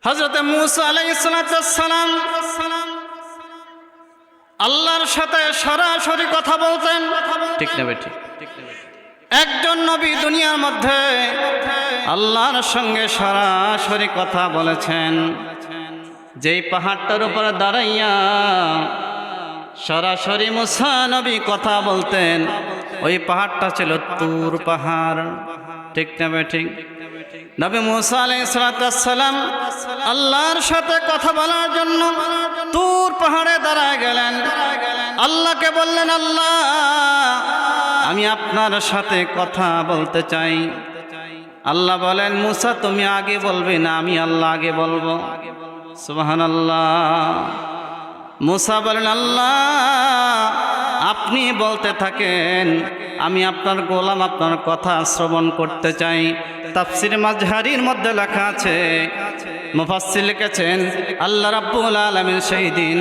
হযরত মূসা আলাইহিস সালাম আল্লাহর সাথে সরাসরি কথা বলতেন, ঠিক না বেটি? একজন নবী দুনিয়ার মধ্যে আল্লাহর সঙ্গে সরাসরি কথা বলেছেন। যেই পাহাড়টার উপরে দাঁড়াইয়া সরাসরি মূসা নবী কথা বলতেন, ওই পাহাড়টা ছিল তুর পাহাড়, ঠিক না বেটি? নবী মূসা আলাইহিস সালাম আল্লাহর সাথে কথা বলার জন্য তুর পাহাড়ে দাঁড়ায় গেলেন। আল্লাহকে বললেন, আল্লাহ আমি আপনার সাথে কথা বলতে চাই। আল্লাহ বলেন, মূসা তুমি আগে বলবে না, আমি আল্লাহ আগে বলবো। সুবহানাল্লাহ। মূসা বলেন, আল্লাহ আপনি বলতে থাকেন, আমি আপনার গোলাম, আপনার কথা শ্রবণ করতে চাই। তাফসির মাজহারির মধ্যে লেখা আছে, মুফাসসির লিখেছেন, আল্লাহ রাব্বুল আলামিন সেই দিন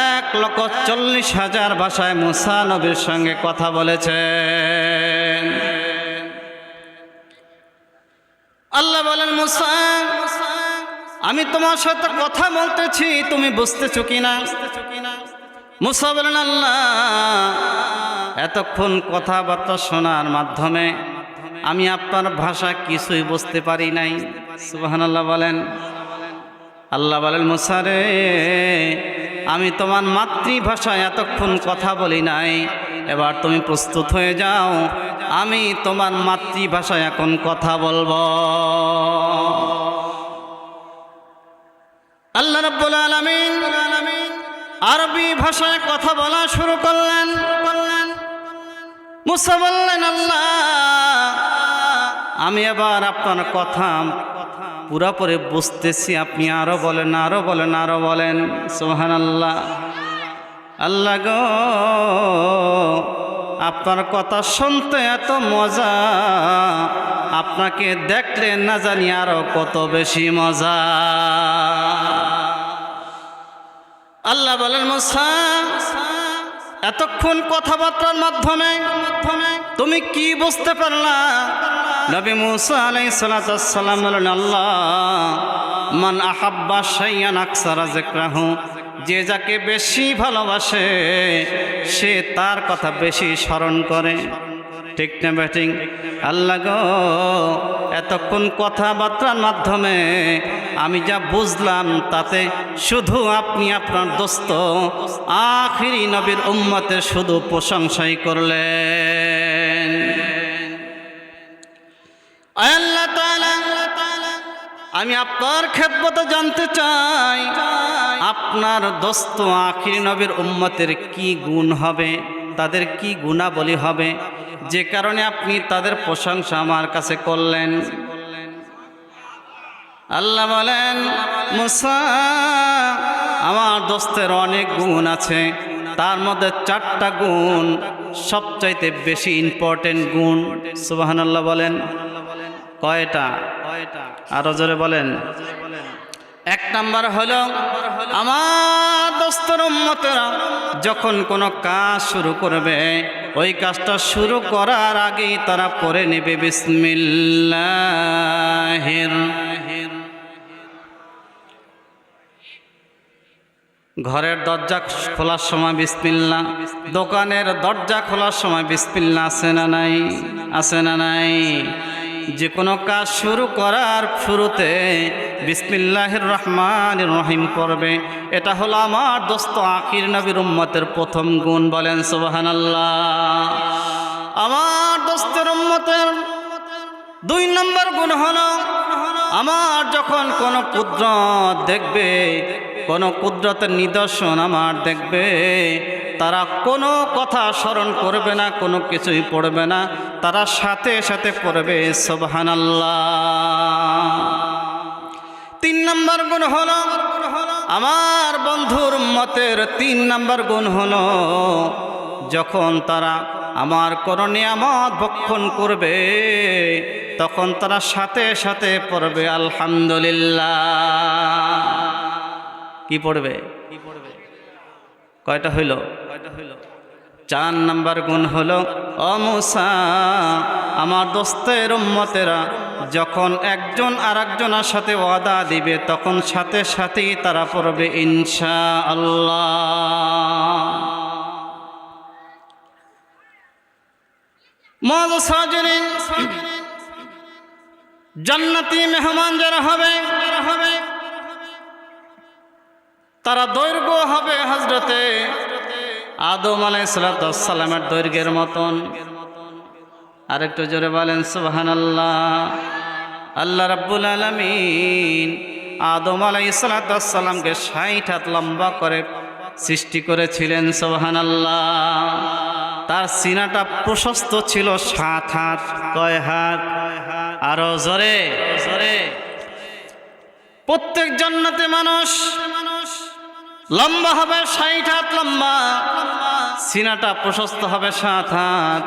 1,40,000 ভাষায় মূসা নবীর সঙ্গে কথা বলেছেন। আল্লাহ বলেন, মূসা আমি তোমার সাথে কথা বলতেছি, তুমি বুঝতেছো কিনা? মূসা বলেন, আল্লাহ এতক্ষণ কথাবার্তা শোনার মাধ্যমে আমি আপনার ভাষা কিছুই বুঝতে পারি নাই। সুবহানাল্লাহ বলেন। আল্লাহ বলেন, মূসা রে আমি তোমার মাতৃভাষায় এতক্ষণ কথা বলি নাই, এবার তুমি প্রস্তুত হয়ে যাও, আমি তোমার মাতৃভাষায় এখন কথা বলবো। আল্লাহ রাব্বুল আলামিন আরবি ভাষায় কথা বলা শুরু করলেন। মূসা বললেন, আল্লাহ আমি এবার আপনার কথা পুরোপুরি বুঝতেছি, আপনি আরো বলেন, আরো বলেন, আরো বলেন। সুবহানাল্লাহ। আল্লাহ গো আপনার কথা শুনতে এত মজা, আপনাকে দেখলে না জানি আরো কত বেশি মজা। আল্লাহ বলেন, মূসা এতক্ষণ কথাবার্তার মাধ্যমে তুমি কি বুঝতে পারলা? নবী মূসা আলাইহিস সালাম বলেন, আল্লাহ মান আহাব্বা শাইয়ান আকসারা যিকরাহু, যে যাকে বেশি ভালোবাসে সে তার কথা বেশি স্মরণ করে, ঠিক না বেঠিক? আল্লাহ গো এতক্ষণ কথাবার্তার মাধ্যমে আমি যা বুঝলাম তাতে শুধু আপনি আপনার দোস্ত আখিরি নবীর উম্মতের শুধু প্রশংসাই করলেন। আল্লাহ তাআলা আমি আপনার খেদমতে জানতে চাই, আপনার দোস্ত আখিরি নবীর উম্মতের কি গুণ হবে, তাদের কি গুণাবলী হবে, যে কারণে আপনি তাদের প্রশংসা আমার কাছে করলেন। আল্লাহ বলেন, মূসা আমার দোস্তের অনেক গুণ আছে, তার মধ্যে 4টা গুণ সবচাইতে বেশি ইম্পর্টেন্ট গুণ। সুবহানাল্লাহ বলেন। কয়টা? আরো জোরে বলেন। 1 নাম্বার হলো আমার দোস্তের উম্মতেরা যখন কোনো কাজ শুরু করবে, ওই কাজটা শুরু করার আগেই তারা পড়ে নেবে বিসমিল্লাহির। ঘরের দরজা খোলার সময় বিসমিল্লাহ, দোকানের দরজা খোলার সময় বিসমিল্লাহ আছে না নাই? আছে না নাই? যে কোনো কাজ শুরু করার শুরুতে বিসমিল্লাহির রহমানির রহিম পড়বে। এটা হলো আমার দোস্ত আখির নবীর উম্মতের প্রথম গুণ। বলেন সুবহানাল্লাহ। আমার দোস্তের উম্মতের 2 নম্বর গুণ হলো আমার যখন কোনো কুদরত দেখবে, কোনো কুদরতের নিদর্শন আমার দেখবে, তারা কোনো কথা স্মরণ করবে না, কোনো কিছুই পড়বে না, তারা সাথে সাথে পড়বে সুবহানাল্লাহ। 3 নম্বর গুণ হলো আমার বন্ধুর উম্মতের 3 নম্বর গুণ হলো যখন তারা আমার কোনো নিয়ামত ভক্ষণ করবে, তখন তারা সাথে সাথে পড়বে আলহামদুলিল্লাহ। কি পড়বে? কয়টা হইল? 4 নম্বর গুণ হলো, ও মূসা আমার দোস্তের উম্মতেরা যখন একজন আরেকজনের সাথে ওয়াদা দিবে তখন সাথে সাথেই তারা পড়বে ইনশাআল্লাহ। মুআজ্জাজ হাজিরিন, জান্নাতি মেহমান যারা হবে তারা দৈর্ঘ্য হবে হযরতে আদম আলাইহিস সালামের দৈর্ঘ্যের মতন। আরেকটু জোরে বলেন সুবহানাল্লাহ। আল্লাহ রাব্বুল আলামিন আদম আলাইহিস সালামকে 60 হাত লম্বা করে সৃষ্টি করেছিলেন, সুবহানাল্লাহ। তার সিনাটা প্রশস্ত ছিল 7 হাত। কয় হাত? আরো জোরে জোরে। প্রত্যেক জান্নাতে মানুষ লম্বা হবে 60 হাত লম্বা, সিনাটা প্রশস্ত হবে 7 হাত।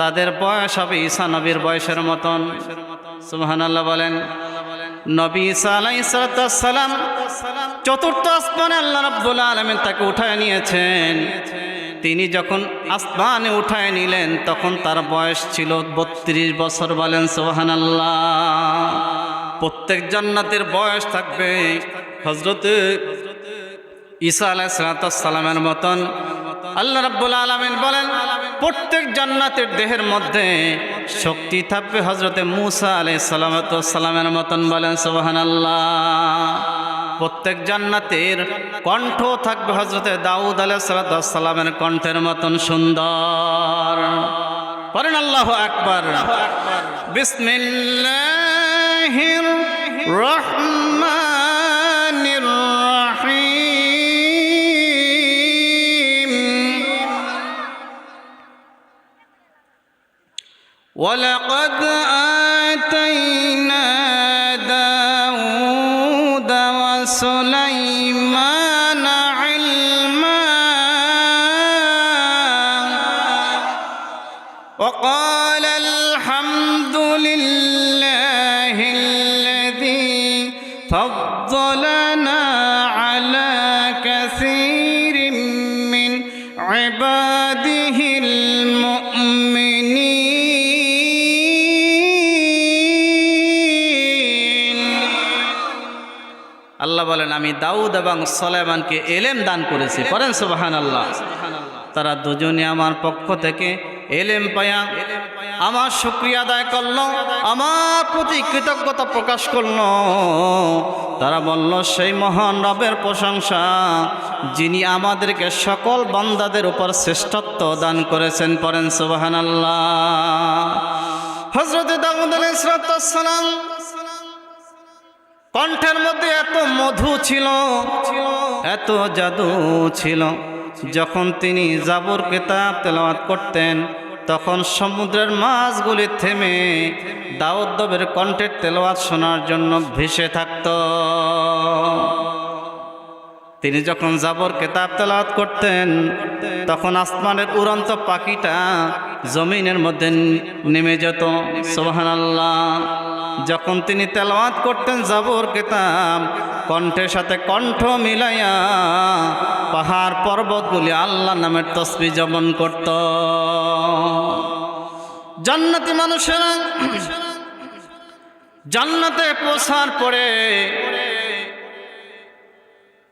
তাদের বয়স হবে ঈসা নবীর বয়সের মতন, সুবহানাল্লাহ বলেন। নবী ঈসা আলাইহিস সালাম চতুর্থ আসমানে আল্লাহ রাব্বুল আলামিন তাকে উঠায় নিয়েছেন। তিনি যখন আসমানে উঠায় নিলেন তখন তার বয়স ছিল 32 বছর, বলেন সুবহানাল্লাহ। প্রত্যেক জান্নাতের বয়স থাকবে হযরতে ঈসা আলাইহিস সালামের মতন। আল্লাহ রাব্বুল আলামিন বলেন প্রত্যেক জান্নাতের দেহের মধ্যে শক্তি থাকবে হযরতে মূসা আলাইহিস সালামের মতন, বলেন সুবহানাল্লাহ। প্রত্যেক জান্নাতের কণ্ঠ থাকবে হযরতে দাউদ আলাইহিস সালামের কণ্ঠের মতন সুন্দর। পড়েন আল্লাহু আকবার। বিসমিল্লাহির রহমানির রহিম। ওয়ালাকাদ আতাইনা দাউদ ওয়া সুলাইমান ইলমা ওয়া ক্বালা আলহামদুলিল্লাহিল্লাযী ফাদ্দালানা আলা কাসীরিম মিন ইবাদিহিল মুমিনিন। আল্লাহ বলেন আমি দাউদ এবং সুলাইমানকে ইলম দান করেছি, পড়েন সুবহানাল্লাহ। তারা দুজনে আমার পক্ষ থেকে ইলম পায়া আমার শুকরিয়া আদায় করল, আমার প্রতি কৃতজ্ঞতা প্রকাশ করল। তারা বলল সেই মহান রবের প্রশংসা যিনি আমাদেরকে সকল বান্দাদের উপর শ্রেষ্ঠত্ব দান করেছেন, পড়েন সুবহানাল্লাহ। হযরত দাউদ আলাইহিস সালাম কণ্ঠের মধ্যে এত মধু ছিল, এত জাদু ছিল, যখন তিনি জাবুর কিতাব তেলাওয়াত করতেন তখন সমুদ্রের মাছগুলি থেমে দাউদ নবীর কণ্ঠের তেলাওয়াত শোনার জন্য ভেসে থাকত। তিনি যখন জাবর কিতাব তেলাওয়াত করতেন তখন আসমানের উড়ন্ত পাখিটা জমিনের মধ্যে নেমে যেত, সুবহানাল্লাহ। যখন তিনি তেলাওয়াত করতেন জাবর কিতাব, কণ্ঠের সাথে কণ্ঠ মিলাইয়া পাহাড় পর্বতগুলি আল্লাহ নামের তাসবিহ জপন করত। জান্নাতি মানুষেরা জান্নাতে পৌঁছার পরে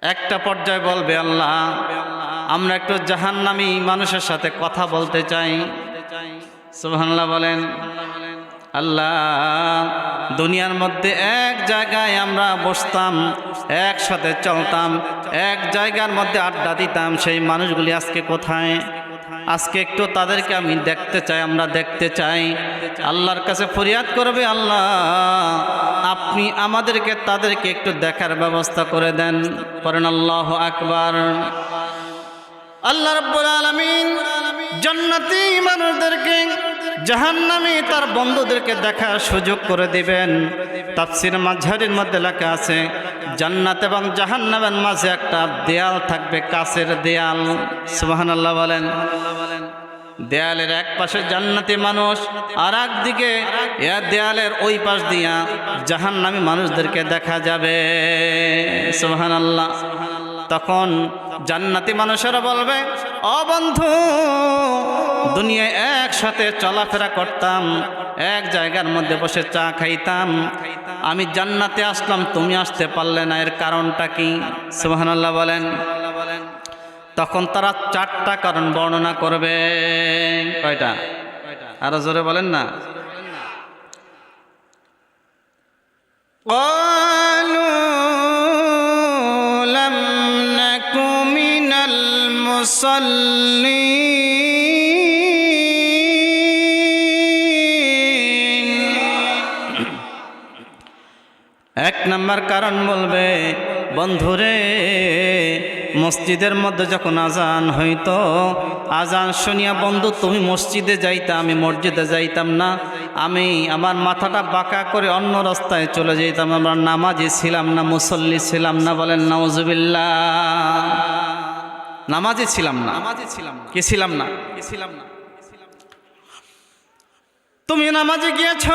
একটা পর্যায়ে বলবে আল্লাহ আমরা একটু জাহান্নামী মানুষের সাথে কথা বলতে চাই, সুবহানাল্লাহ বলেন। আল্লাহ দুনিয়ার মধ্যে এক জায়গায় আমরা বসতাম, একসাথে চলতাম, এক জায়গার মধ্যে আড্ডা দিতাম, সেই মানুষগুলি আজকে কোথায়? আজকে একটু তাদেরকে আমি দেখতে চাই, আমরা দেখতে চাই। আল্লাহর কাছে ফরিয়াদ করবে আল্লাহ আপনি আমাদেরকে তাদেরকে একটু দেখার ব্যবস্থা করে দেন, পড়েন আল্লাহু আকবার। আল্লাহ রাব্বুল আলামিন জান্নাতি মানুষদেরকে জাহান্নামী তার বন্ধুদেরকে দেখার সুযোগ করে দিবেন। তাফসীর মাঝহারির মধ্যে লেখা আছে জান্নাত এবং জাহান্নামের মাঝে একটা দেয়াল থাকবে, কাচের দেয়াল, সুবহানাল্লাহ বলেন। দেয়ালের এক পাশে জান্নাতি মানুষ আর একদিকে দেয়ালের ওই পাশ দিয়া জাহান্নামী মানুষদেরকে দেখা যাবে, সুবহানাল্লাহ। তখন জান্নাতি মানুষেরা বলবে ও বন্ধু দুনিয়ায় একসাথে চলাফেরা করতাম, এক জায়গার মধ্যে বসে চা খাইতাম, আমি জান্নাতে আসলাম, তুমি আসতে পারলে না, এর কারণটা কি? সুবহানাল্লাহ বলেন। তখন তারা 4টা কারণ বর্ণনা করবে। কয়টা? আরো জোরে বলেন না। قالوا لم نك من المصلين। এক নম্বর কারণ বলবে, বন্ধুরে মসজিদের মধ্যে যখন আজান হইতো, আজান শুনিয়া বন্ধু তুমি মসজিদে যাইতা, আমি মসজিদে যাইতাম না, আমি আমার মাথাটা বাঁকা করে অন্য রাস্তায় চলে যেতাম, আমরা নামাজি ছিলাম না, মুসল্লি ছিলাম না। বলেন নাউজুবিল্লাহ। নামাজি ছিলাম না, কি ছিলাম না? তুমি নামাজে গিয়েছ,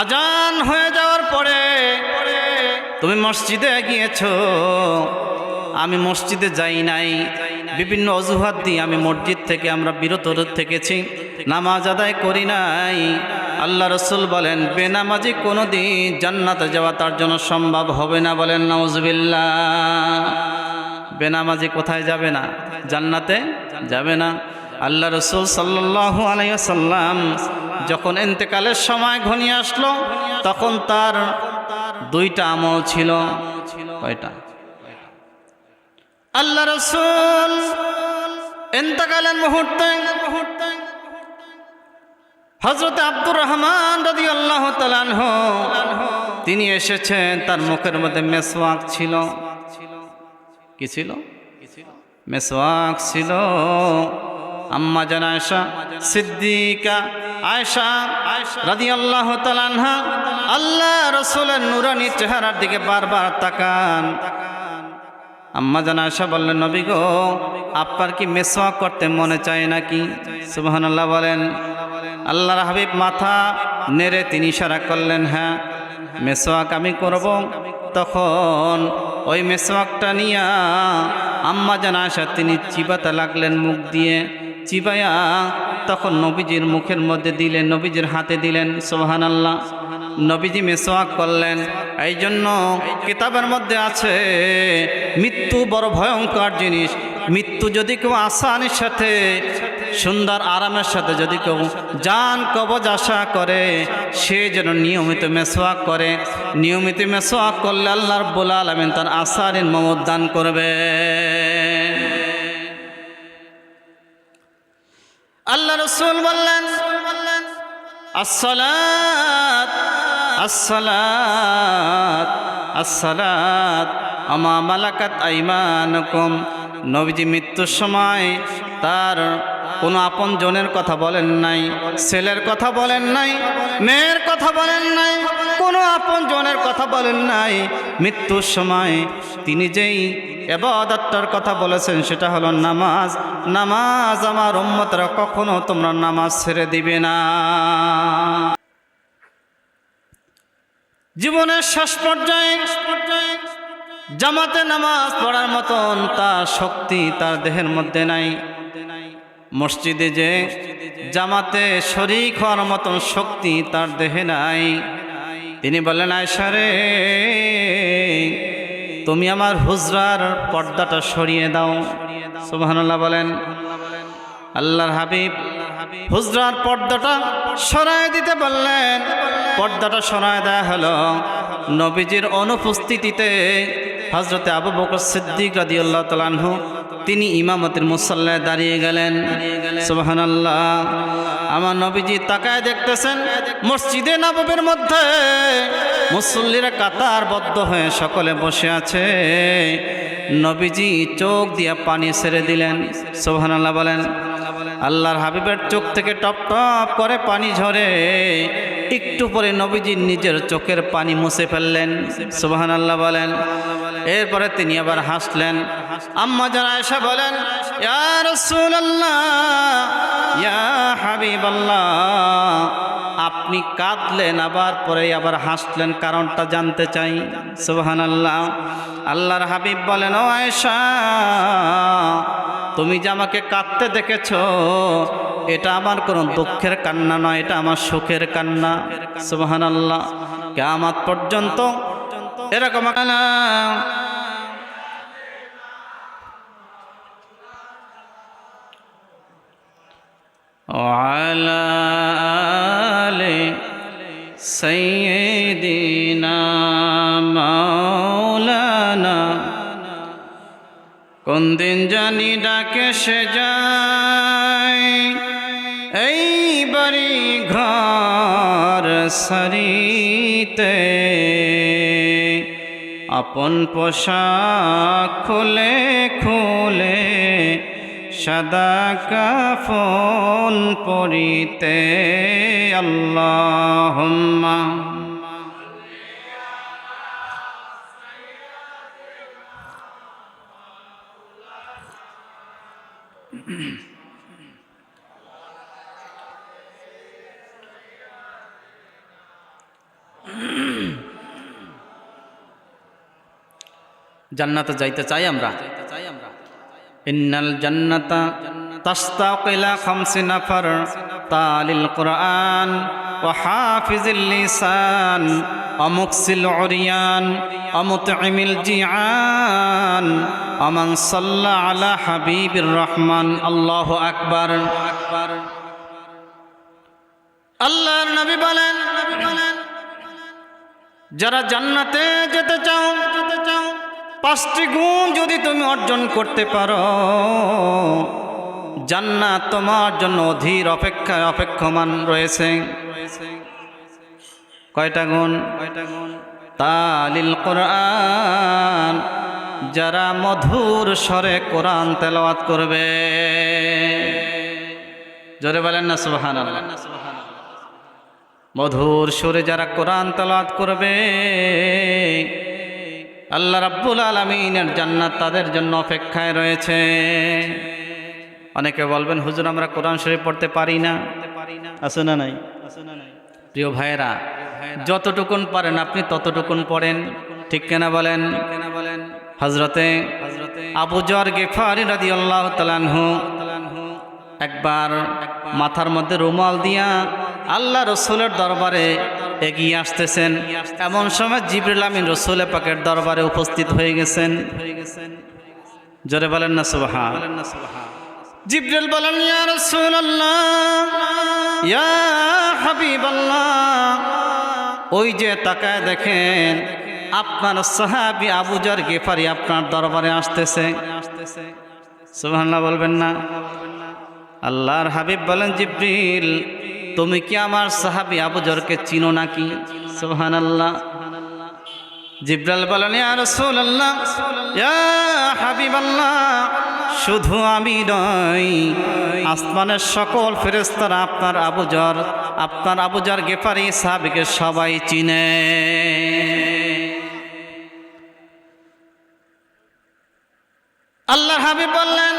আজান হয়ে যাওয়ার পরে তুমি মসজিদে গিয়েছ, আমি মসজিদে যাই নাই, বিভিন্ন অজুহাত দিয়ে আমি মসজিদ থেকে আমরা বিরত থেকেছি, নামাজ আদায় করি নাই। আল্লাহ রসুল বলেন বেনামাজি কোনোদিন জান্নাতে যাওয়া তার জন্য সম্ভব হবে না। বলেন নাউজুবিল্লাহ। বেনামাজি কোথায় যাবে না? জান্নাতে যাবে না। আল্লাহ রসুল সাল্লাল্লাহু আলাইহি ওয়াসাল্লাম যখন ইন্তেকালের সময় ঘনিয়ে আসলো, তখন তার 2টা আমল ছিল। কয়টা? আল্লাহ রসুল ইন্তেকালের মুহূর্তে হযরত আব্দুর রহমান রাদিয়াল্লাহু তাআলা আনহু তিনি এসেছেন, তার মুখের মধ্যে মেসওয়াক ছিল। কি ছিল? মেসওয়াক ছিল। আম্মা জান আয়েশা সিদ্দিকা আয়েশা রাদিয়াল্লাহু তাআলা আনহা আল্লাহ রাসূলের নূরানী চেহারার দিকে বারবার তাকান। আম্মা জান আয়েশা বললেন, নবী গো, আপনার কি মেসওয়াক করতে মনে চায় নাকি? সুবহানাল্লাহ বলেন। আল্লাহর হাবিব মাথা নেড়ে তিনি ইশারা করলেন, হ্যাঁ মেসওয়াক আমি করব। তখন ওই মেসওয়াকটা নিয়া আম্মা জান আয়েশা তিনি চিবাতে লাগলেন, মুখ দিয়ে চিবাইয়া তখন নবীজির মুখের মধ্যে দিলেন, নবীজির হাতে দিলেন। সুবহানাল্লাহ। নবীজি মেসওয়াক করলেন। এই জন্য কিতাবের মধ্যে আছে, মৃত্যু বড় ভয়ঙ্কর জিনিস। মৃত্যু যদি কেউ আসানির সাথে, সুন্দর আরামের সাথে যদি কেউ জান কবজ আশা করে, সে যেন নিয়মিত মেসওয়াক করে। নিয়মিত মেসওয়াক করলে আল্লাহ রাব্বুল আলামিন তার আসারিন মওত দান করবে। আল্লাহ রাসূল বললেন, আসসালাত আসসালাত আসসালাত আমা মালাকাত আইমানুকুম। নবীজি মৃত্যুর সময় তার কোনো আপন জনের কথা বলেন নাই, ছেলের কথা বলেন নাই, মেয়ের কথা বলেন নাই, কোনো আপন জনের কথা বলেন নাই। মৃত্যুর সময় তিনি যেই ইবাদতটার কথা বলেছেন সেটা হলো নামাজ। নামাজ আমার উম্মতরা কখনো তোমরা নামাজ ছেড়ে দিবে না। জীবনের শেষ পর্যায়ে জামাতে নামাজ পড়ার মতন তার শক্তি তার দেহের মধ্যে নাই। মসজিদে যে জামাতে শরীক হওয়ার মতন শক্তি তার দেহে নাই। তিনি বললেন, আয়েশা রে, তুমি আমার হুজরার পর্দাটা সরিয়ে দাও। সুবহানাল্লাহ বলেন। আল্লাহর হাবিব হুজরার পর্দাটা সরায় দিতে বললেন। পর্দাটা সরায় দেয়া হলো। নবীজির অনুপস্থিতিতে হযরতে আবু বকর সিদ্দিক রাদিয়াল্লাহু তাআলা আনহু তিনি ইমামতের মুসাল্লায় দাঁড়িয়ে গেলেন। সুবহানাল্লাহ। আমার নবীজি তাকায় দেখতেছেন, মসজিদে নববীর মধ্যে মুসল্লিরা কাতারবদ্ধ হয়ে সকলে বসে আছে। নবীজি চোখ দিয়ে পানি ছেড়ে দিলেন। সুবহানাল্লাহ বলেন। আল্লাহর হাবিবের চোখ থেকে টপ টপ করে পানি ঝরে। একটু পরে নবীজি নিজের চোখের পানি মুছে ফেললেন। সুবহানাল্লাহ বলেন। এরপরে তিনি আবার হাসলেন। আম্মা জান আয়েশা বলেন, ইয়া রাসূলুল্লাহ, ইয়া হাবিবাল্লাহ, আপনি কাঁদলেন আবার হাসলেন, কারণটা জানতে চাই। সুবহানাল্লাহ। আল্লাহর হাবিব বলেন, ও আয়েশা, তুমি যে আমাকে কাঁদতে দেখেছো, এটা আমার কোনো দুঃখের কান্না নয়, এটা আমার সুখের কান্না। সুবহানাল্লাহ। কিয়ামত পর্যন্ত এরকম কান্না وعلى آل سيدنا مولانا কোন দিন জানি ডাকে সে যায় এই বাড়ি ঘর সারিতে, আপন পোশাক খুলে খুলে সাদা কাফন পরিতে। আল্লাহুম্মা জান্নাতে যাইতে চাই আমরা। ইন্নাল জান্নাতা তাশতাকু ইলা খামসি নাফার তালিল কুরআন ওয়া হাফিজিল লিসান ওয়া মুকসিল উরিয়ান ওয়া মুতঈমিল জিআন ওয়া মান সাল্লা আলা হাবিবির রহমান। আল্লাহু আকবার। আল্লাহর নবী বলেন, যারা জান্নাতে যেতে চাও, পাঁচটি গুণ যদি তুমি অর্জন করতে পারো, জান্নাত তোমার জন্য অধীর অপেক্ষায় অপেক্ষমান রয়েছে। কয়টা গুণ? তালিল কোরআন, যারা মধুর স্বরে কোরআন তেলাওয়াত করবে। জোরে বলেন না সুবহানাল্লাহ। মধুর সুরে যারা কোরআন তেলাওয়াত করবে, আল্লাহ রাব্বুল আলামিনের জান্নাত তাদের জন্য অপেক্ষায় রয়েছে। অনেকে বলবেন, হুজুর আমরা কোরআন শরীফ পড়তে পারি না। আছে না নাই? প্রিয় ভাইয়েরা, যতটুকুন পারেন আপনি ততটুকুন পড়েন, ঠিক কিনা বলেন? হযরতে আবু যর গিফারি রাদিয়াল্লাহু তাআলা আনহু একবার মাথার মধ্যে রুমাল দিয়া আল্লাহ রসুলের দরবারে এগিয়ে আসতেছেন। এমন সময় জিবরিল আমিন রসুল পাকের দরবারে উপস্থিত হয়ে গেছেন। জোরে বলেন না সুবহানাল্লাহ। জিবরিল বলেন, ইয়া রাসূলুল্লাহ, ইয়া হাবিবাল্লাহ, ওই যে তাকায় দেখেন আপনার সাহাবী আবু যর গিফারি আপনার দরবারে আসতেছে। সুবহানাল্লাহ বলবেন না? আল্লাহর হাবিব বলেন, জিবরিল তুমি কি আমার সাহাবী আবু যরকে চিনো নাকি? সুবহানাল্লাহ। জিবরাইল বলেন, ইয়া রাসূলুল্লাহ, ইয়া হাবিবাল্লাহ, শুধু আমি নই, আসমানের সকল ফেরেশতারা আপনার আবু যর গিফারি সাহাবীকে সবাই চিনে। আল্লাহর হাবিব বললেন,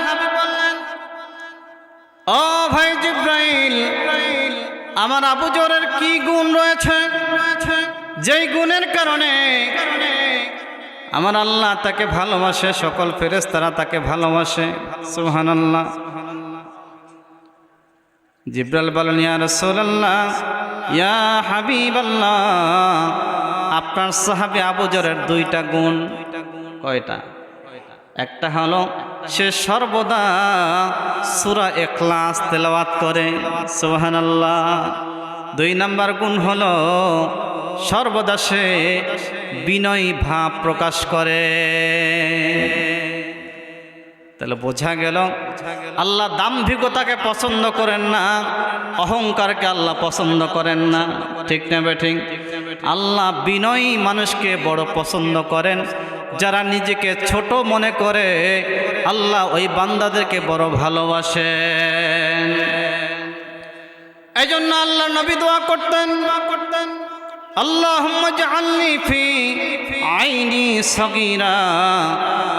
ও ভাই জিবরাইল, আমার আবু যরের কি গুণ রয়েছে যেই গুণের কারণে আমার আল্লাহ তাকে ভালোবাসে, সকল ফেরেশতারা তাকে ভালোবাসে? সুবহানাল্লাহ। জিবরাইল বলেন, ইয়া রাসূলুল্লাহ, ইয়া হাবিবাল্লাহ, আপনার সাহাবী আবু যরের দুইটা গুণ। কয়টা? একটা হলো সে সর্বদা সূরা ইখলাস তেলাওয়াত করে। সুবহানাল্লাহ। 2 নাম্বার গুণ হলো সর্বদা সে বিনয়ী ভাব প্রকাশ করে। তাহলে বোঝা গেল আল্লাহ দাম্ভিকতাকে পছন্দ করেন না, অহংকারকে আল্লাহ পছন্দ করেন না, ঠিক না বেঠিক? আল্লাহ বিনয়ী মানুষকে বড় পছন্দ করেন। যারা নিজেকে ছোট মনে করে আল্লাহ ওই বান্দাদেরকে বড় ভালোবাসেন। এই জন্য আল্লাহ নবী দোয়া করতেন, আল্লাহুম্মা জাআলনি ফি আইনি সগীরা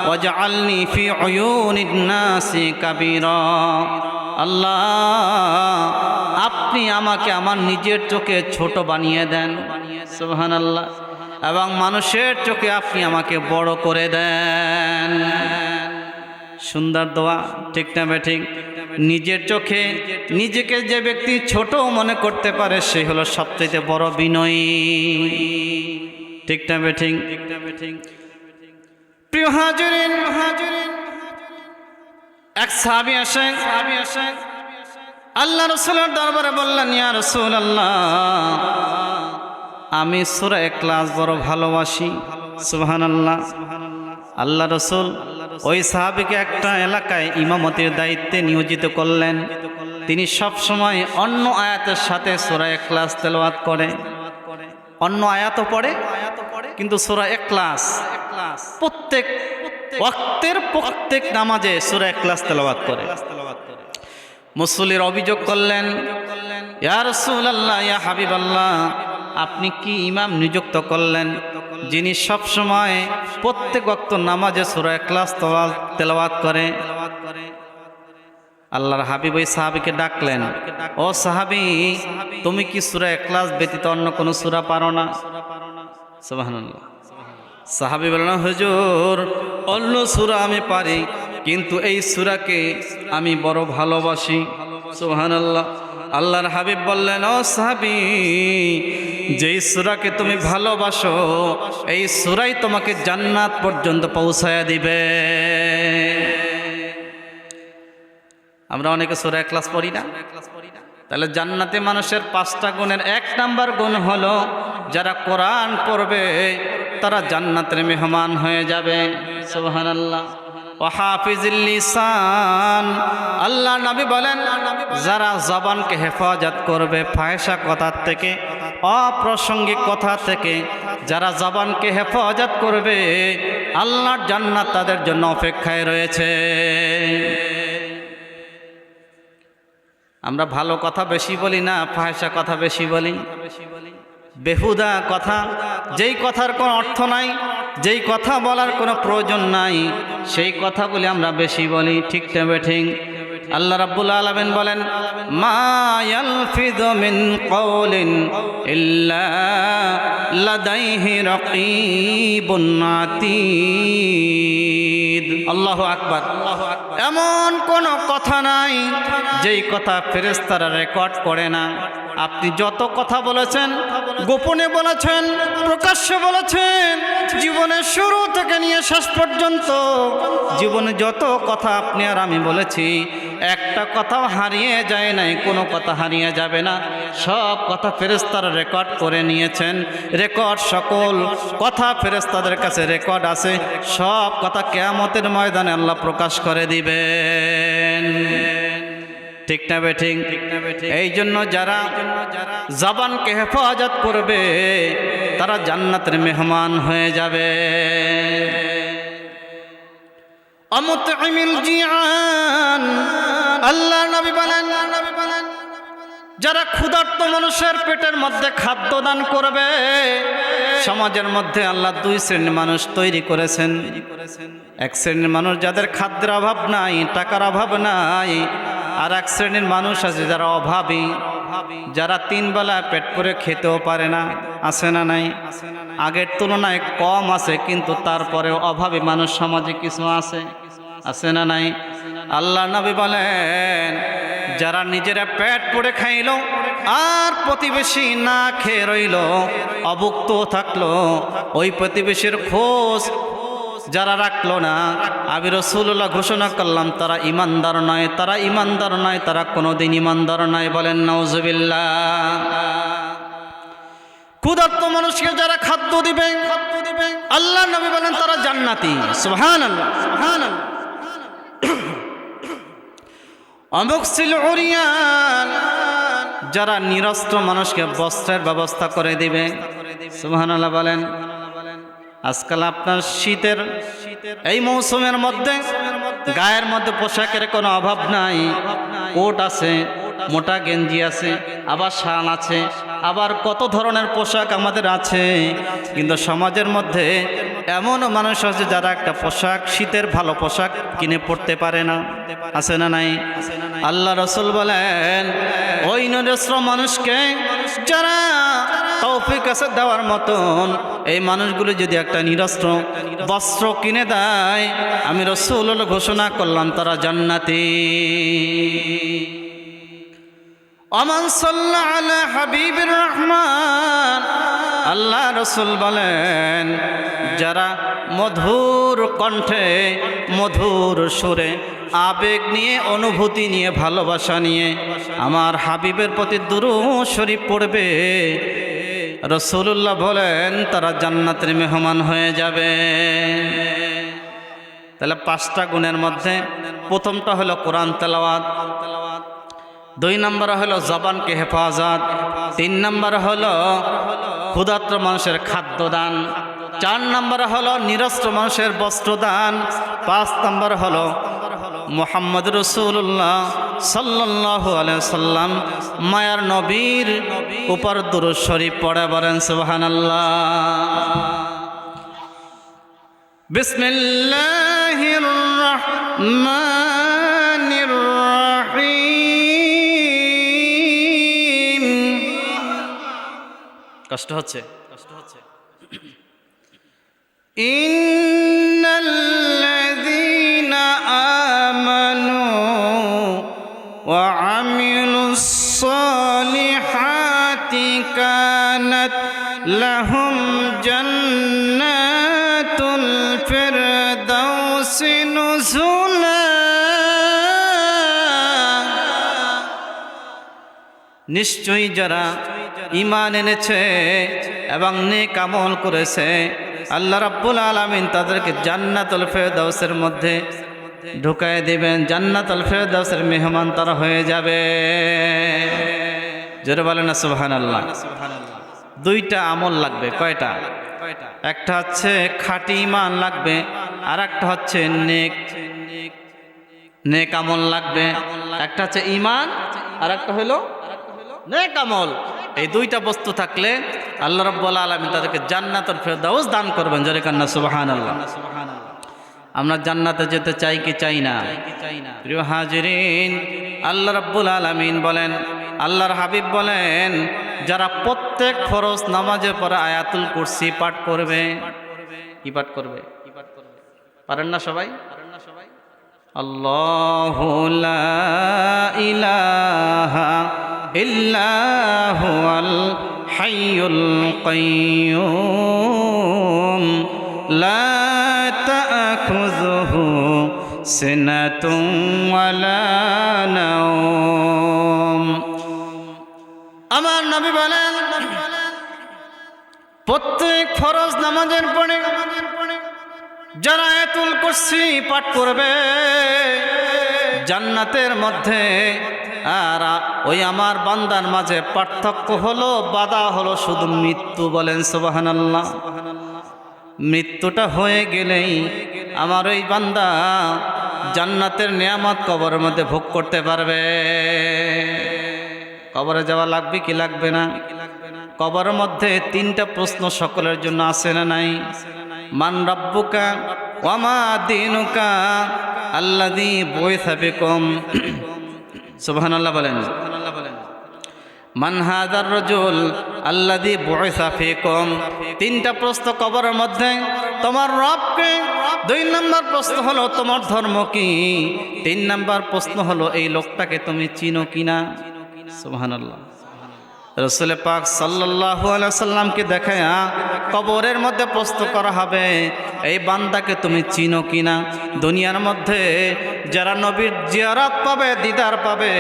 ওয়াজআলনি ফি উয়ুনিন নাসি কাবীরা। আল্লাহ, আপনি আমাকে আমার নিজের চোখে ছোট বানিয়ে দেন, সুবহানাল্লাহ, এবং মানুষের চোখে আপনি আমাকে বড় করে দেন। সুন্দর দোয়া, ঠিক না ঠিক? নিজের চোখে নিজেকে যে ব্যক্তি ছোট মনে করতে পারে সে হলো সবচেয়ে বড় বিনয়ী, ঠিক না ঠিক? প্রিয় হাজিরিন, এক সাহাবী আসেন আল্লাহ রাসূলের দরবারে বললেন, ইয়া রাসূলুল্লাহ, আমি সূরা ইখলাস বড় ভালোবাসি। সুবহানাল্লাহ। আল্লাহ রাসূল ওই সাহাবীকে একটা এলাকায় ইমামতির দায়িত্বে নিয়োজিত করলেন। তিনি সব সময় অন্য আয়াতের সাথে সূরা ইখলাস তেলাওয়াত করে। অন্য আয়াতও পড়ে, কিন্তু সূরা ইখলাস প্রত্যেক ওয়াক্তের প্রত্যেক নামাজে সূরা ইখলাস তেলাওয়াত করে। মুসল্লির অভিযোগ করলেন, ইয়া রাসূলুল্লাহ, ইয়া হাবিবাল্লাহ, আপনি কি ইমাম নিযুক্ত করলেন যিনি সব সময় প্রত্যেক ওয়াক্ত নামাজে সূরা ইখলাস তেলাওয়াত করে? আল্লাহর হাবিব ওই সাহাবীকে ডাকলেন, ও সাহাবী, তুমি কি সূরা ইখলাস ব্যতীত অন্য কোনো সূরা পারো না? সুবহানাল্লাহ। সাহাবী বললেন, হুজুর, অন্য সূরা আমি পারি, কিন্তু এই সূরাকে আমি বড় ভালোবাসি। সুবহানাল্লাহ। আল্লাহর হাবিব বললেন, ও সাহাবী, যেই সূরাকে তুমি ভালোবাসো এই সূরাই তোমাকে জান্নাত পর্যন্ত পৌঁছায়া দিবে। আমরা অনেকে সূরা ইখলাস পড়ি না, তাহলে জান্নাতে মানুষের 5টা গুণের 1 নাম্বার গুণ হলো যারা কোরআন পড়বে তারা জান্নাতের মেহমান হয়ে যাবে। সুবহানাল্লাহ। ওয়া হাফিজুল লিসান, আল্লাহ নবী বলেন, যারা জবানকে হেফাজত করবে ফাহিশা কথা থেকে, অপ্রাসঙ্গিক কথা থেকে, যারা জবানকে হেফাজত করবে আল্লাহর জান্নাত তাদের জন্য অপেক্ষায় রয়েছে। আমরা ভালো কথা বেশি বলি না, ফাহিশা কথা বেশি বলি, বেহুদা কথা, যেই কথার কোনো অর্থ নাই, যেই কথা বলার কোনো প্রয়োজন নাই, সেই কথাগুলি আমরা বেশি বলি, ঠিক না ঠিক? আল্লাহ রাব্বুল আলামিন বলেন, মা ইয়ালফিযু মিন কওলিন ইল্লা লাদাইহি রাকীবুন আতীদ। আল্লাহু আকবার। এমন কোনো কথা নাই যেই কথা ফেরেশতারা রেকর্ড করে না। আপনি যত কথা বলেছেন, গোপনে বলেছেন, প্রকাশ্যে বলেছেন, জীবনের শুরু থেকে নিয়ে শেষ পর্যন্ত জীবনে যত কথা আপনি আর আমি বলেছি, একটা কথাও হারিয়ে যায় নাই, কোনো কথা হারিয়ে যাবে না। সব কথা ফেরেশতারা রেকর্ড করে নিয়েছেন। রেকর্ড, সকল কথা ফেরেশতাদের কাছে রেকর্ড আছে। সব কথা কিয়ামতের ময়দানে আল্লাহ প্রকাশ করে দিবেন, ঠিক না বেঠিক? এই জন্য যারা জবানকে হেফাজত করবে তারা জান্নাতের মেহমান হয়ে যাবে। আমুতঈমিল জিআন, আল্লাহ নবী বলেন, যারা ক্ষুধার্ত মানুষের পেটের মধ্যে খাদ্য দান করবে। সমাজের মধ্যে আল্লাহ 2 শ্রেণীর মানুষ তৈরি করেছেন। এক শ্রেণীর মানুষ যাদের খাদ্যের অভাব নাই, টাকার অভাব নাই, আর এক শ্রেণীর মানুষ আছে যারা অভাবী, যারা 3 বেলা পেট ভরে খেতেও পারে না। আছে না নাই? আগের তুলনায় কম আছে, কিন্তু তারপরেও অভাবী মানুষ সমাজে কিছু আছে। আছে না নাই? আল্লাহ নবী বলেন, যারা নিজেরা পেট ভরে খাইল আর প্রতিবেশী না খেয়ে রইল, অভুক্ত থাকলো, ওই প্রতিবেশীর খোঁজ যারা রাখলো না, আমি রাসূলুল্লাহ ঘোষণা করলাম তারা ঈমানদার নয়, তারা ঈমানদার নয়, তারা কোনোদিন ঈমানদার নয়। বলেন নাউজুবিল্লাহ। ক্ষুধার্ত মানুষকে যারা খাদ্য দিবে, আল্লাহ নবী বলেন তারা জান্নাতি। সুবহানাল্লাহ, সুবহানাল্লাহ। আমুকসিল উরিয়ান, যারা নিরস্ত্র মানুষকে বস্ত্রের ব্যবস্থা করে দিবে। সুবহানাল্লাহ বলেন। আজকাল আপনার শীতের এই মৌসুমের মধ্যে গায়ের মধ্যে পোশাকের কোনো অভাব নাই। কোট আছে, মোটা গেঞ্জি আছে, আবার শাল আছে, আবার কত ধরনের পোশাক আমাদের আছে। কিন্তু সমাজের মধ্যে এমনও মানুষ আছে যারা একটা পোশাক, শীতের ভালো পোশাক কিনে পড়তে পারে না। আছে না নাই? আল্লাহ রাসূল বলেন, ওই নিরস্ত্র মানুষকে যারা তৌফিক আছে দেওয়ার মতন, এই মানুষগুলো যদি একটা নিরস্ত্র বস্ত্র কিনে দেয়, আমি রাসূলুল্লাহ ঘোষণা করলাম তারা জান্নাতি। আমান সাল্লা আলা হাবিবির রহমান, আল্লাহ রাসূল বলেন যারা মধুর কণ্ঠে মধুর সুরে আবেগ নিয়ে অনুভূতি নিয়ে ভালোবাসা নিয়ে আমার হাবিবের প্রতি দুরূদ শরীফ পড়বে, রাসূলুল্লাহ বলেন তারা জান্নাতের মেহমান হয়ে যাবে। তাহলে 5টা গুণের মধ্যে প্রথমটা হলো কোরআন তেলাওয়াত, 2 নম্বর হলো জবানকে হেফাজত, 3 নম্বর হলো ক্ষুধার্ত মানুষের খাদ্যদান, 4 নম্বর হলো নিরস্ত্র মানুষের বস্ত্রদান, 5 নম্বর হলো মুহাম্মদ রাসূলুল্লাহ সাল্লাল্লাহু আলাইহি সাল্লাম মায়ার নবীর উপর দুরূদ শরীফ পড়ে বলেন সুবহানাল্লাহ। বিসমিল্লাহির রহমানির রহিম। কষ্ট হচ্ছে? ইন্নাল্লাযীনা আমানু ওয়া আমিলুস সালিহাতি কানাত লাহুম জান্নাতুল ফিরদাউসি নুজুলা। নিশ্চয়ই যারা ঈমান এনেছে এবং নেক আমল করেছে, আল্লাহ রাব্বুল আলামিন তাদেরকে জান্নাতুল ফিরদাউসের মধ্যে ঢুকায় দিবেন, জান্নাতুল ফিরদাউসের মেহমান তারা হয়ে যাবে। জোরে বলেন না সুবহানাল্লাহ। 2টা আমল লাগবে। কয়টা? একটা হচ্ছে খাঁটি ঈমান লাগবে, আর একটা হচ্ছে নেক আমল লাগবে। একটা হচ্ছে ঈমান, আর একটা হলো নেক আমল। এই 2টা বস্তু থাকলে আল্লাহ রাব্বুল আলামিন তাদেরকে জান্নাতুল ফিরদাউস দান করবেন। জোরে কান্না সুবহানাল্লাহ। আমরা জান্নাতে যেতে চাই কি চাই না? প্রিয় হাজিরিন, আল্লাহ রাব্বুল আলামিন বলেন, আল্লাহর হাবিব বলেন, যারা প্রত্যেক ফরজ নামাজের পরে আয়াতুল কুরসি পাঠ করবে। কি পাঠ করবে? পারেন না সবাই? আল্লাহু লা ইলাহা ইল্লা হুয়াল হাইয়ুল কাইয়্যুম লা তা'খুযুহু সিনাতুন ওয়ালা নাওম। আমার নবী বলেন, প্রত্যেক ফরজ নামাজের পরে যারা আয়াতুল কুরসি পাঠ করবে, জান্নাতের মধ্যে আর ওই আমার বান্দার মাঝে পার্থক্য হলো, বাধা হলো শুধু মৃত্যু। বলেন সুবহানাল্লাহ। মৃত্যুটা হয়ে গেলেই আমার ওই বান্দা জান্নাতের নিয়ামত কবরের মধ্যে ভোগ করতে পারবে। কবরে যাওয়া লাগবে কি লাগবে না? কবরের মধ্যে 3টা প্রশ্ন সকলের জন্য আছে না নাই? মান রাব্বুকা ওয়া মা দীনুকা আল্লাযী বুইসা বিকুম। সুবহানাল্লাহ বলেন। মান হাযার রাজুল আল্লাযী বুইসা ফীকুম। 3টা প্রশ্ন কবরের মধ্যে। তোমার রবকে। 2 নম্বর প্রশ্ন হলো তোমার ধর্ম কি। 3 নম্বর প্রশ্ন হলো এই লোকটাকে তুমি চিনো কিনা। সুবহানাল্লাহ। রাসূল পাক সাল্লাল্লাহু আলাইহি সাল্লামকে দেখায়া কবরের মধ্যে প্রশ্ন করা হবে, এই বান্দাকে তুমি চিনো কিনা। দুনিয়ার মধ্যে যারা নবীর জিয়ারত পাবে, দিদার পাবে,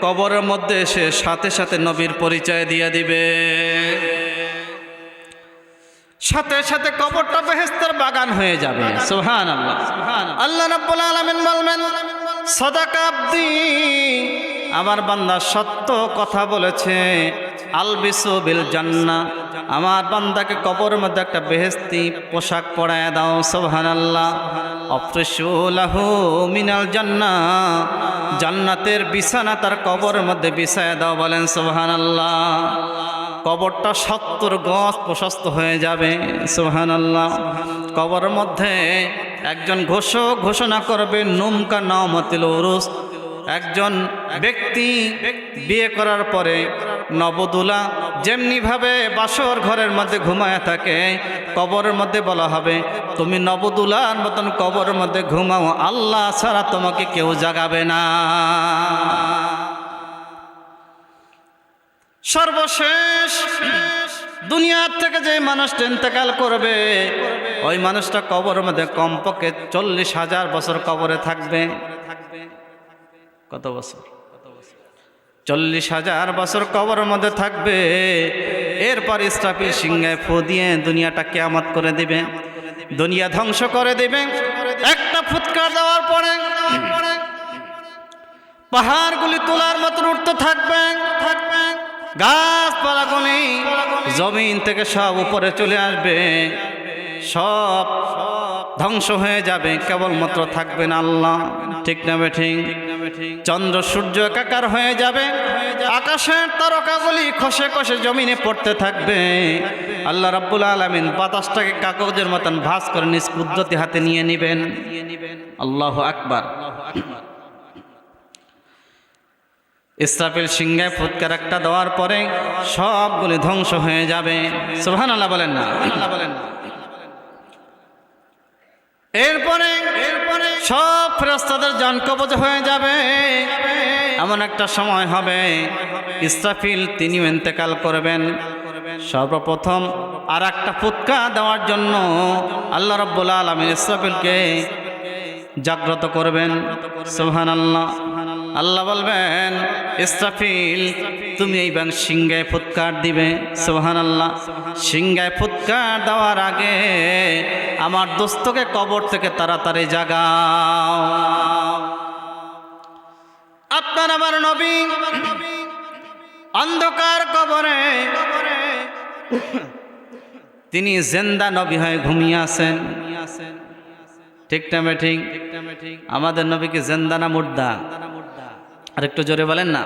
কবরের মধ্যে এসে সাথে সাথে নবীর পরিচয় দিয়ে দিবে। সাথে সাথে কবরটা বেহেশতের বাগান হয়ে যাবে। সুবহানাল্লাহ। আল্লাহ রাব্বুল আলামিন বলবেন, সাদাকা আব্দি, আমার বান্দা সত্য কথা বলেছে। আলবিসু বিল জান্নাহ, আমার বান্দাকে কবরের মধ্যে একটা বেহেশতি পোশাক পরায় দাও। সুবহানাল্লাহ। আফরিশু লাহু মিনাল জান্নাহ, জান্নাতের বিছানা তার কবরের মধ্যে বিছায় দাও। বলেন সুবহানাল্লাহ। কবরটা 70 গজ প্রশস্ত হয়ে যাবে। সুবহানাল্লাহ। কবরের মধ্যে একজন ঘোষণা করবে, নুমকা নাওমাতিল উরুস, একজন ব্যক্তি বিয়ে করার পরে নবদুলা যেমনি ভাবে বাসর ঘরের মধ্যে ঘুমায় থাকে, কবরের মধ্যে বলা হবে তুমি নবদুলার মতন কবরের মধ্যে ঘুমাও, আল্লাহ ছাড়া তোমাকে কেউ জাগাবে না। সর্বশেষ দুনিয়ার থেকে যে মানুষটা ইন্তেকাল করবে, ওই মানুষটা কবরের মধ্যে কমপক্ষে 40,000 বছর কবরে থাকবে। কত বছর? 40,000 বছর কবরের মধ্যে থাকবে। এরপর ইসরাফিল সিংহায় ফু দিয়ে দুনিয়াটা কিয়ামত করে দিবে, দুনিয়া ধ্বংস করে দিবে। একটা ফুৎকার দেওয়ার পরে পাহাড়গুলি তোলার মতো উঠতে থাকবে, গাছপালাগুলি জমিন থেকে সব উপরে চলে আসবে, সব ধ্বংস হয়ে যাবে, কেবলমাত্র থাকবেন আল্লাহ। ঠিক না বেঠিক? চন্দ্র সূর্য একাকার হয়ে যাবে, আকাশের তারকাগুলি খসে খসে জমিনে পড়তে থাকবে। আল্লাহ রাব্বুল আলামিন বাতাসটাকে কাগজের মতন ভাঁজ করে নিজ কুদরতি হাতে নিয়ে নেবেন। আল্লাহু আকবার। ইসরাফিল সিংহায় ফুৎকার একটা দেওয়ার পরে সবগুলি ধ্বংস হয়ে যাবে। সুবহানাল্লাহ বলেন না? এরপরে সব ফেরেশতাদের জান কবজ হয়ে যাবে। এমন একটা সময় হবে ইসরাফিল তিনিও ইন্তেকাল করবেন। সর্বপ্রথম আর একটা ফুৎকার দেওয়ার জন্য আল্লাহ রাব্বুল আলামিন ইসরাফিলকে জাগ্রত করবেন। সুবহানাল্লাহ। আল্লাহ বলবেন ইসরাফিল তুমি এইবার সিংহায় ফুৎকার দিবে। সুবহানাল্লাহ। সিংহায় ফুৎকার দেওয়ার আগে আমার দোস্তকে কবর থেকে তাড়াতাড়ি জাগাও। আপনার আমার নবী অন্ধকার কবরে তিনি জিন্দা নবী হয়ে ঘুমিয়ে আছেন। ঠিক না ঠিক? আমাদের নবী কি জিন্দা না মুর্দা? আর একটু জোরে বলেন না।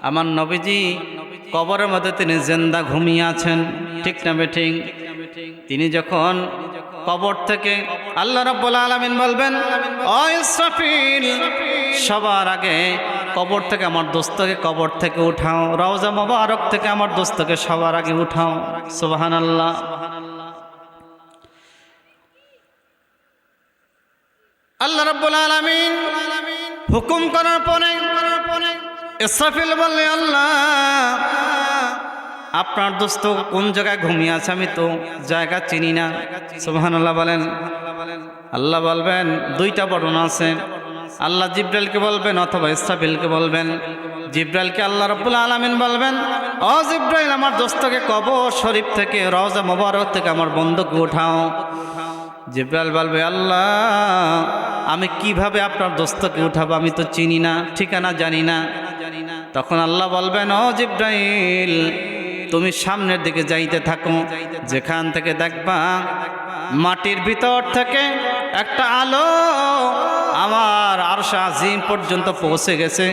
আমার নবীজি কবরের মধ্যে তিনি জিন্দা ঘুমিয়ে আছেন। ঠিক না ঠিক? তিনি যখন কবর থেকে আল্লাহ রাব্বুল আলামিন বলবেন ও ইসরাফিল সবার আগে কবর থেকে আমার দোস্তকে কবর থেকে উঠাও, রওজা মোবারক থেকে আমার দোস্তকে সবার আগে উঠাও। সুবহানাল্লাহ। আল্লাহ রাব্বুল আলামিন হুকুম করার পরে ইসরাফিল বললে আল্লাহ আপনার দোস্ত কোন জায়গায় ঘুমিয়ে আছে, আমি তো জায়গা চিনি না। সুবহানাল্লাহ বলেন। আল্লাহ বলবেন দুইটা বর্ণনা আছে, আল্লাহ জিব্রাইলকে বলবেন অথবা ইসরাফিলকে বলবেন। জিব্রাইলকে আল্লাহ রাব্বুল আলামিন বলবেন ও জিব্রাইল আমার দোস্তকে কবর শরীফ থেকে রওজা মোবারক থেকে আমার বন্ধুকে উঠাও। জিব্রাইল বলবে আল্লাহ আমি কিভাবে আপনার দোস্তকে উঠাবো, আমি তো চিনি না, ঠিকানা জানি না। তখন আল্লাহ বলবেন ও জিব্রাইল তুমি সামনের দিকে যাইতে থাকো, যেখান থেকে দেখবা মাটির ভিতর থেকে একটা আলো আমার আরশ আজিম পর্যন্ত পৌঁছে গেছে,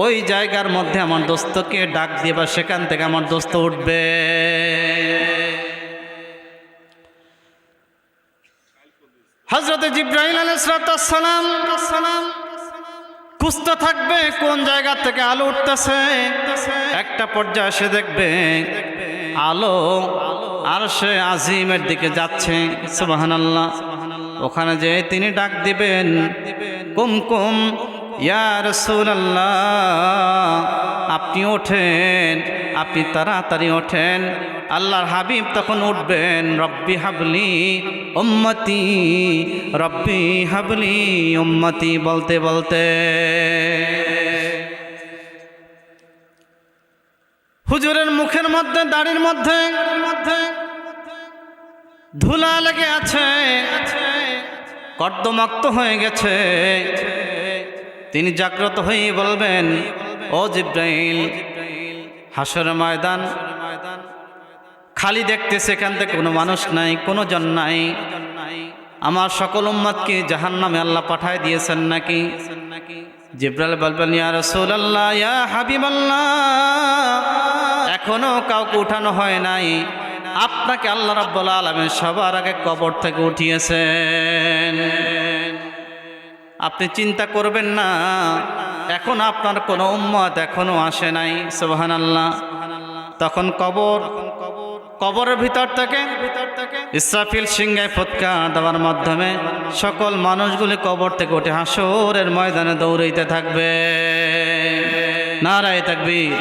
ওই জায়গার মধ্যে আমার দোস্তকে ডাক দিবা, সেখান থেকে আমার দোস্ত উঠবে। হযরত জিবরাইল আলাইহিস সালাম খুঁজতে থাকবে কোন জায়গা থেকে আলো উঠতেছে। একটা পর্যায়ে সে দেখবে আলো আরশে আজিমের দিকে যাচ্ছে। সুবহানাল্লাহ। ওখানে যে তিনি ডাক দিবেন কুমকুম ইয়া রাসূলুল্লাহ আপনি ওঠেন, আপনি তাড়াতাড়ি ওঠেন। আল্লাহর হাবিব তখন উঠবেন রব্বি হাবলি উম্মতি, রব্বি হাবলি উম্মতি বলতে বলতে হুজুরের মুখের মধ্যে দাড়ির মধ্যে ধুলা লেগে আছে, কর্দমাক্ত হয়ে গেছে। তিনি জাগ্রত হয়ে বলবেন ও জিব্রাইল হাসর ময়দান খালি দেখতেছে, এখান থেকে কোনো মানুষ নাই, কোনো জন নাই। আমার সকল উম্মতকে জাহান্নামে আল্লাহ পাঠায় দিয়েছেন নাকি? জিব্রাইল বলবেন ইয়া রাসূলুল্লাহ ইয়া হাবিবাল্লাহ এখনো কাউকে উঠানো হয় নাই, আপনাকে আল্লাহ রাব্বুল আলামিন সবার আগে কবর থেকে উঠিয়েছেন। আপনি চিন্তা করবেন না, এখন আপনার কোনো উম্মত এখনো আসে নাই। সুবহানাল্লাহ। তখন কবরের ভিতর থেকে ইসরাফিল সিংহায় ফটকা দেওয়ার মাধ্যমে সকল মানুষগুলি কবর থেকে উঠে হাসরের ময়দানে দৌড়াইতে থাকবে। নারায়ে তাকবীর।